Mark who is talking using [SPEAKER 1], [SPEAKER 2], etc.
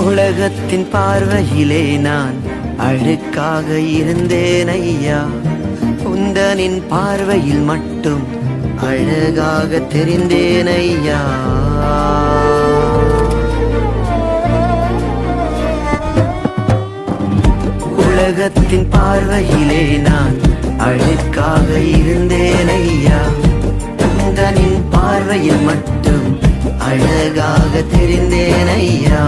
[SPEAKER 1] உலகத்தின் பார்வையிலே நான் அழுக்காக இருந்தேன் ஐயா, உந்தனின் பார்வையில் மட்டும் அழகாக தெரிந்தேன் ஐயா. உலகத்தின் பார்வையிலே நான் அழுக்காக இருந்தேன் ஐயா, உந்தனின் பார்வையில் மட்டும் அழகாக தெரிந்தேன் ஐயா.